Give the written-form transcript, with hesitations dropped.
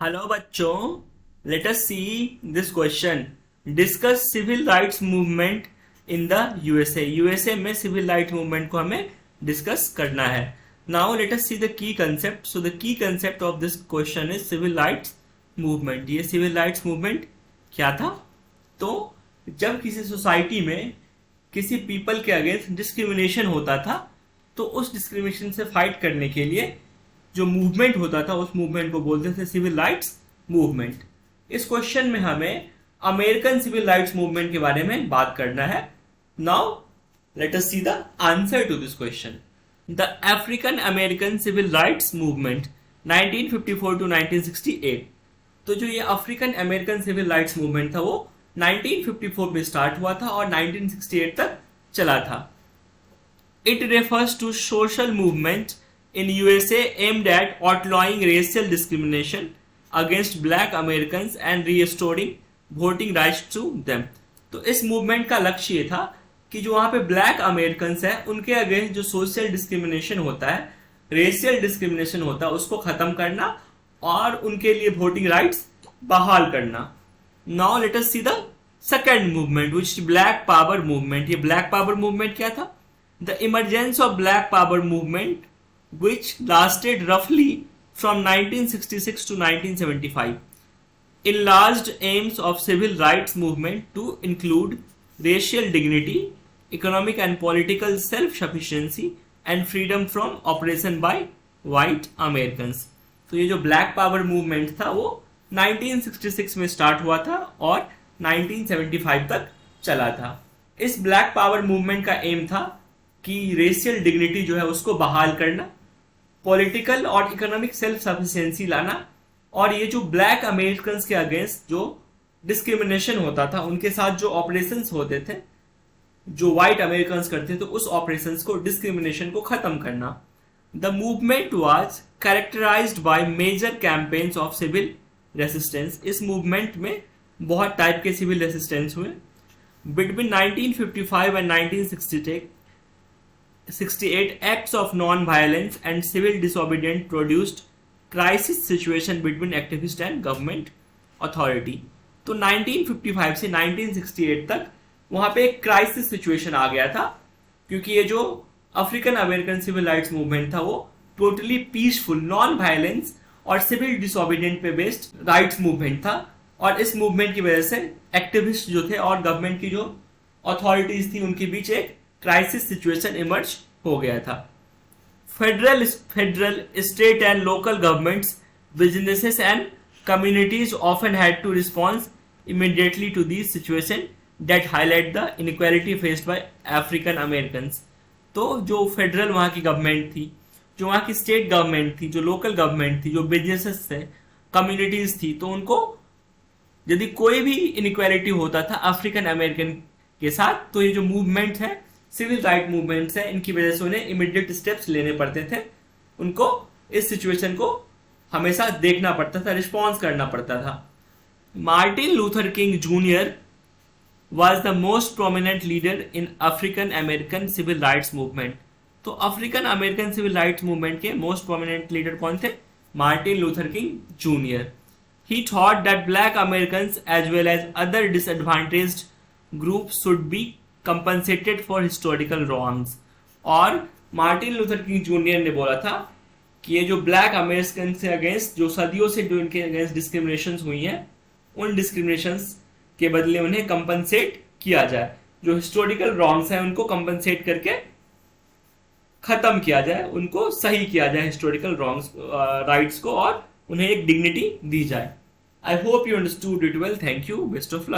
Hello बच्चों, let us see this question. Discuss civil rights movement in the USA. USA में civil right movement को हमें discuss करना है। Now let us see the key concept. So the key concept of this question is civil rights movement. ये civil rights movement क्या था? तो जब किसी सोसाइटी में किसी पीपल के अगेंस्ट डिस्क्रिमिनेशन होता था, तो उस डिस्क्रिमिनेशन से फाइट करने के लिए जो मूवमेंट होता था, उस मूवमेंट को बोलते थे सिविल राइट्स मूवमेंट। इस क्वेश्चन में हमें अमेरिकन सिविल राइट्स मूवमेंट के बारे में बात करना है। Now let us see the answer to this question. The African American civil rights movement 1954 to 1968। तो जो ये African American civil rights movement था वो 1954 में स्टार्ट हुआ था और 1968 तक चला था। It refers to social movement in USA aimed at outlawing racial discrimination against black Americans and restoring voting rights to them। तो इस मूवमेंट का लक्ष्य ये था कि जो वहाँ पे ब्लैक अमेरिकन्स हैं उनके अगेंस्ट जो सोशल डिस्क्रिमिनेशन होता है, रेशियल डिस्क्रिमिनेशन होता है, उसको खत्म करना और उनके लिए वोटिंग राइट्स बहाल करना। Now let us see the second movement which black power movement. ये ब्लैक पावर मूवमेंट क्या था? The emergence of black power movement which lasted roughly from 1966 to 1975, enlarged aims of civil rights movement to include racial dignity, economic and political self-sufficiency and freedom from oppression by white Americans। तो ये जो black power movement था वो 1966 में start हुआ था और 1975 तक चला था। इस ब्लैक पावर मूवमेंट का एम था कि रेशियल डिग्निटी जो है उसको बहाल करना, पॉलिटिकल और इकोनॉमिक सेल्फ सफिशिएंसी लाना, और ये जो ब्लैक अमेरिकन्स के अगेंस्ट जो डिस्क्रिमिनेशन होता था, उनके साथ जो ऑपरेशंस होते थे जो वाइट अमेरिकन्स करते थे, तो उस ऑपरेशंस को, डिस्क्रिमिनेशन को खत्म करना। The movement was characterised by major campaigns of civil resistance. इस मूवमेंट में बहुत टाइप के सिविल रेसिस्टेंस हुए। Between 1955 and 1968 acts of non-violence and civil disobedience produced crisis situation between activist and government authority। तो 1955 से 1968 तक वहां पे एक क्राइसिस सिचुएशन आ गया था, क्योंकि ये जो African American civil rights movement था वो टोटली पीसफुल, नॉन वायलेंस और सिविल डिसोबीडियंट पे बेस्ड राइट्स मूवमेंट था। और इस मूवमेंट की वजह से एक्टिविस्ट जो थे और गवर्नमेंट की जो अथॉरिटीज थी उनके बीच एक क्राइसिस सिचुएशन इमर्ज हो गया था। Federal, state and local governments, businesses and communities often had to respond immediately to this situation that highlight the inequality faced by African Americans. तो जो फेडरल वहाँ की गवर्नमेंट थी, जो वहाँ की स्टेट गवर्नमेंट थी, जो लोकल गवर्नमेंट थी, जो बिजनेसेस थे, कम्युनिटीज थी, तो उनको यदि कोई भी इनइक्वालिटी होता था अफ्रीकन अमेरिकन के साथ, तो ये जो मूवमेंट है, सिविल राइट मूवमेंट्स है, इनकी वजह से उन्हें इमीडिएट स्टेप्स लेने पड़ते थे। उनको इस सिचुएशन को हमेशा देखना पड़ता था, रिस्पॉन्स करना पड़ता था। Martin Luther King junior was the most prominent leader in African American civil rights movement. तो African American civil rights movement के मोस्ट प्रोमिनेंट लीडर कौन थे? Martin Luther King junior. He thought that black Americans as well as other disadvantaged group should be compensated for historical wrongs. और Martin Luther King junior ने बोला था कि ये जो ब्लैक अमेरिकन से अगेंस्ट जो सदियों से जो इनके अगेंस्ट डिस्क्रिमिनेशन हुई हैं, उन डिस्क्रिमिनेशंस के बदले उन्हें कंपनसेट किया जाए। जो हिस्टोरिकल रॉन्ग्स हैं उनको कंपनसेट करके खत्म किया जाए, उनको सही किया जाए हिस्टोरिकल रॉन्ग्स, राइट्स को, और उन्हें एक डिग्निटी दी जाए। I hope you understood it well. Thank you, best of luck.